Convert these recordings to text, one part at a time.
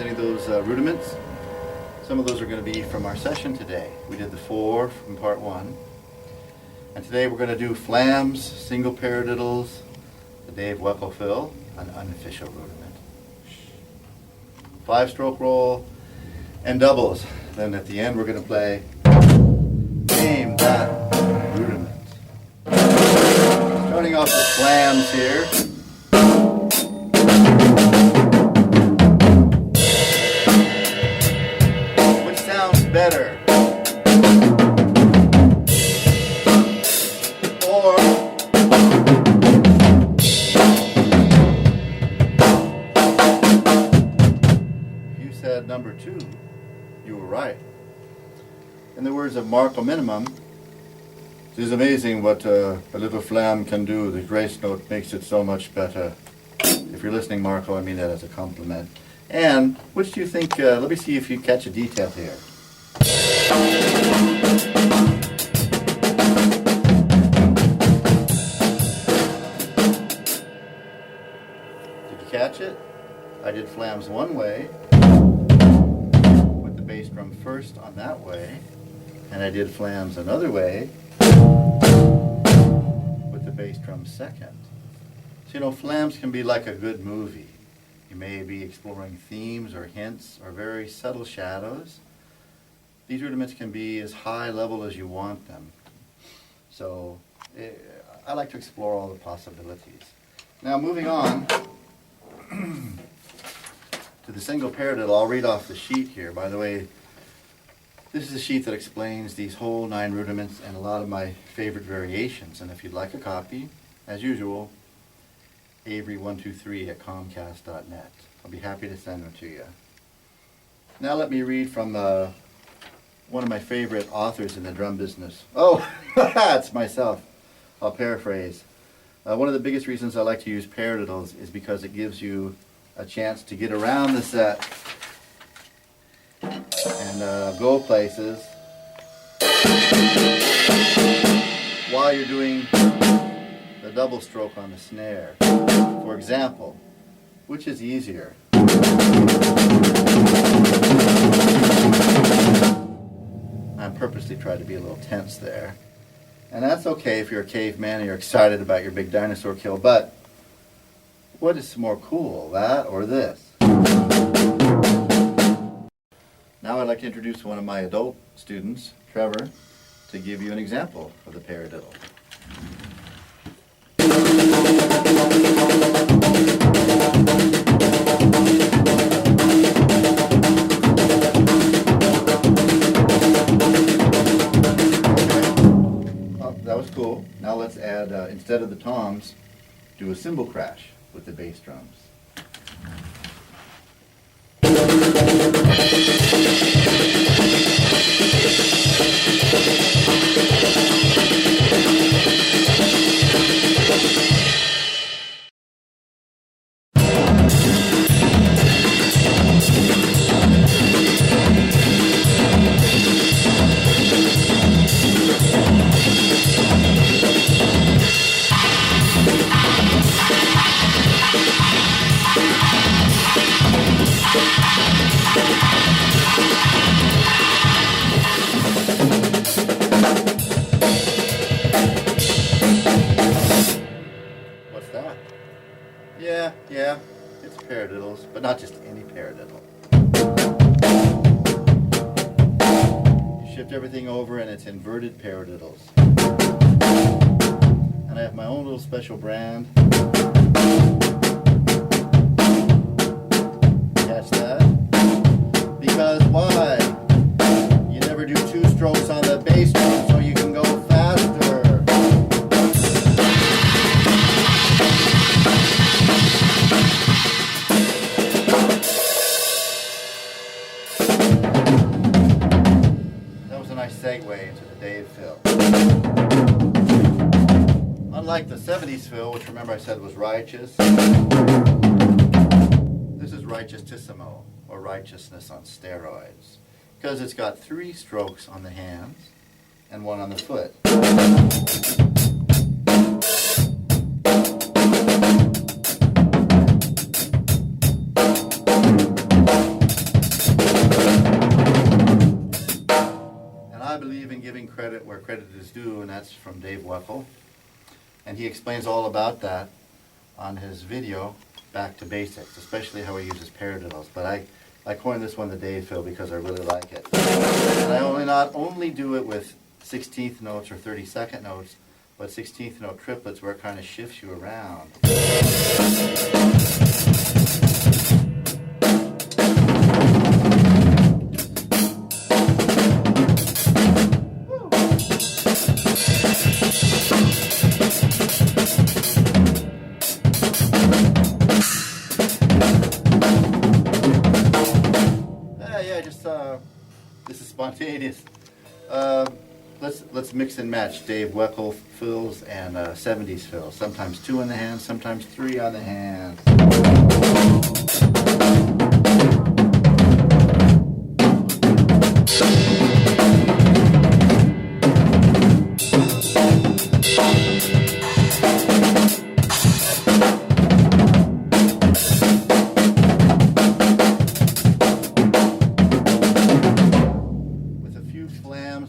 recognize any of those rudiments? Some of those are going to be from our session today. We did the 4 from part 1. And today we're going to do flams, single paradiddles, the Dave Weckl fill, an unofficial rudiment, 5-stroke roll, and doubles. Then at the end we're going to play Name That Rudiment. Starting off with flams here. Which sounds better? Or you said number 2, you were right. In the words of Marco Minimum, it is amazing what a little flam can do. The grace note makes it so much better. If you're listening, Marco, I mean that as a compliment. And which do you think, let me see if you catch a detail here. Did you catch it? I did flams one way, with the bass drum first on that way, and I did flams another way, with the bass drum second. So, you know, flams can be like a good movie. You may be exploring themes or hints or very subtle shadows. These rudiments can be as high level as you want them. So I like to explore all the possibilities. Now moving on to the single paradiddle, I'll read off the sheet here. By the way, this is a sheet that explains these whole 9 rudiments and a lot of my favorite variations. And if you'd like a copy, as usual, Avery123@comcast.net. I'll be happy to send them to you. Now let me read from one of my favorite authors in the drum business. Oh, it's myself. I'll paraphrase. One of the biggest reasons I like to use paradiddles is because it gives you a chance to get around the set and go places while you're doing the double stroke on the snare. For example, which is easier? I'm purposely trying to be a little tense there. And that's okay if you're a caveman and you're excited about your big dinosaur kill, but what is more cool, that or this? Now I'd like to introduce one of my adult students, Trevor, to give you an example of the paradiddle. That was cool. Now let's add, instead of the toms, do a cymbal crash with the bass drums. Yeah, it's paradiddles, but not just any paradiddle. You shift everything over and it's inverted paradiddles. And I have my own little special brand. Catch that? Because why? You never do 2 strokes on the bass drum so you can go faster. Segue into the Dave fill. Unlike the 70s fill, which remember I said was righteous, this is righteousissimo, or righteousness on steroids, because it's got 3 strokes on the hands and 1 on the foot. believe in giving credit where credit is due, and that's from Dave Weckel. And he explains all about that on his video, Back to Basics, especially how he uses paradiddles. But I coined this one the Dave Phil because I really like it. And I not only do it with 16th notes or 32nd notes, but 16th note triplets where it kind of shifts you around. This is spontaneous. Let's mix and match Dave Weckel fills and 70s fills. Sometimes 2 on the hand, sometimes 3 on the hand.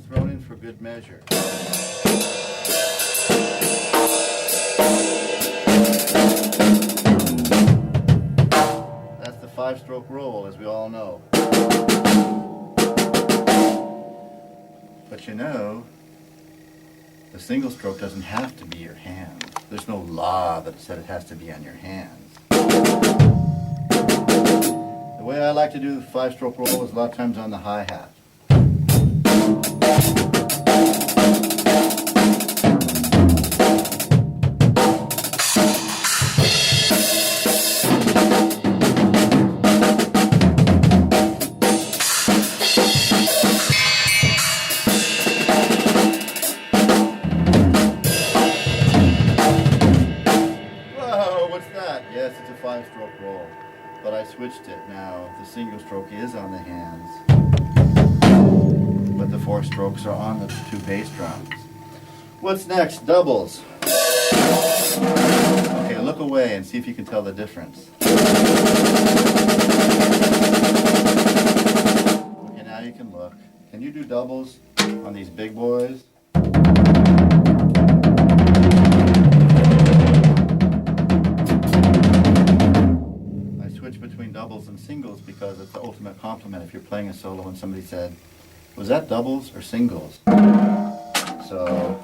Thrown in for good measure. That's the 5-stroke roll, as we all know. But you know, the single stroke doesn't have to be your hand. There's no law that said it has to be on your hands. The way I like to do the 5-stroke roll is a lot of times on the hi-hat. Yes, it's a 5-stroke roll, but I switched it now. The single stroke is on the hands, but the 4 strokes are on the 2 bass drums. What's next? Doubles. Okay, look away and see if you can tell the difference. Okay, now you can look. Can you do doubles on these big boys? Between doubles and singles because it's the ultimate compliment if you're playing a solo and somebody said, was that doubles or singles? So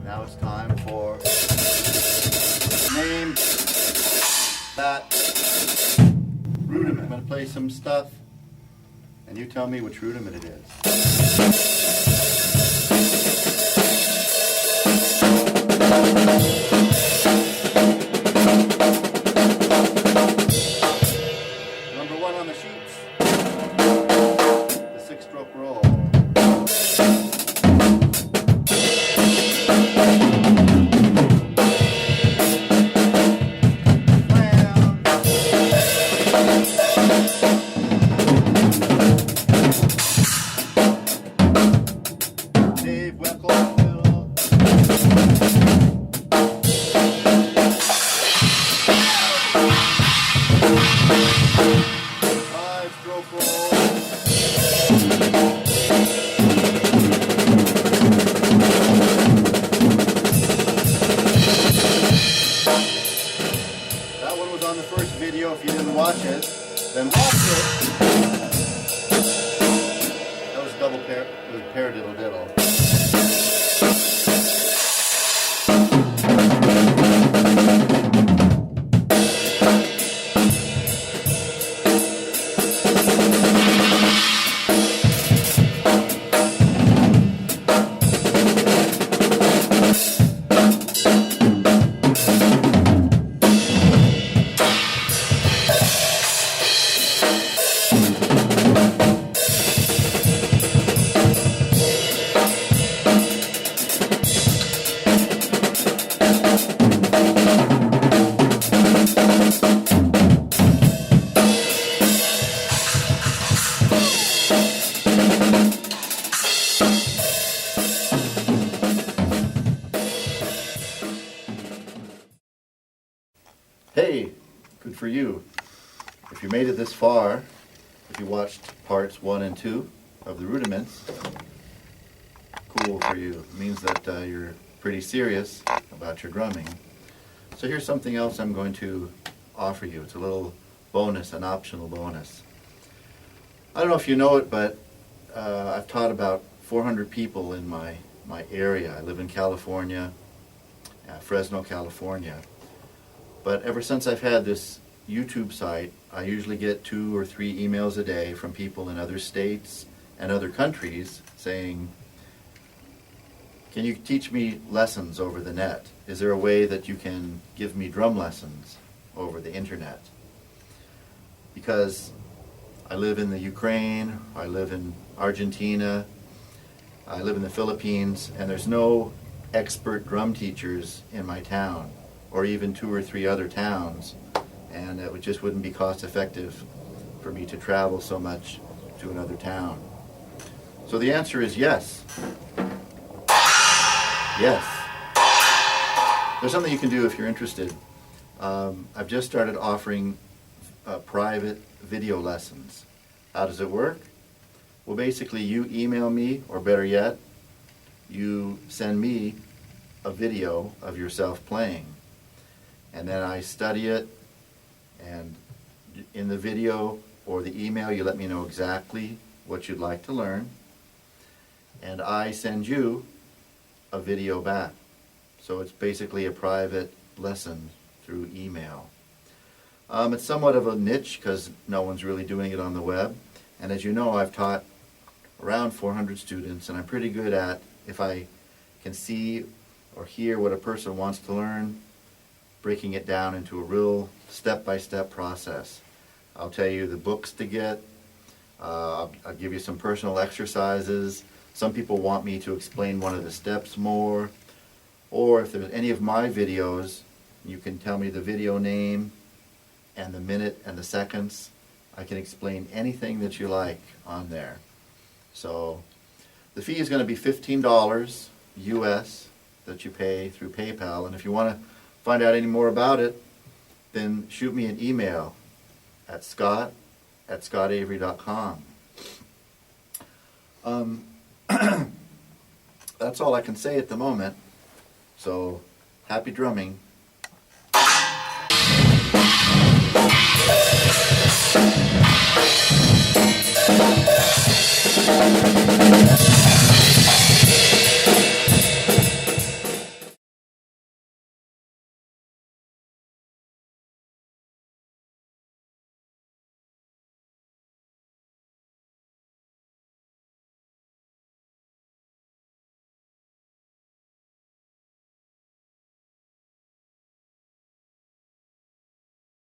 now it's time for name that rudiment. I'm going to play some stuff and you tell me which rudiment it is. Number 1 on the sheets, the 6-stroke roll. That one was on the first video. If you didn't watch it, then watch it. That was double pair. It was paradiddle diddle. if you made it this far, if you watched parts 1 and 2 of the Rudiments, cool for you. It means that you're pretty serious about your drumming. So here's something else I'm going to offer you. It's a little bonus, an optional bonus. I don't know if you know it, but I've taught about 400 people in my area. I live in California, Fresno, California. But ever since I've had this YouTube site, I usually get 2 or 3 emails a day from people in other states and other countries saying, can you teach me lessons over the net? Is there a way that you can give me drum lessons over the internet? Because I live in the Ukraine, I live in Argentina, I live in the Philippines, and there's no expert drum teachers in my town, or even 2 or 3 other towns, and it just wouldn't be cost effective for me to travel so much to another town. So the answer is yes. Yes. There's something you can do if you're interested. I've just started offering private video lessons. How does it work? Well, basically you email me, or better yet, you send me a video of yourself playing. And then I study it, and in the video or the email you let me know exactly what you'd like to learn, and I send you a video back. So it's basically a private lesson through email. It's somewhat of a niche because no one's really doing it on the web. And as you know, I've taught around 400 students, and I'm pretty good at, if I can see or hear what a person wants to learn, breaking it down into a real step-by-step process. I'll tell you the books to get. I'll give you some personal exercises. Some people want me to explain one of the steps more. Or if there's any of my videos, you can tell me the video name and the minute and the seconds. I can explain anything that you like on there. So the fee is going to be $15 US that you pay through PayPal. And if you want to find out any more about it, then shoot me an email at scott@scottavery.com. That's all I can say at the moment. So happy drumming.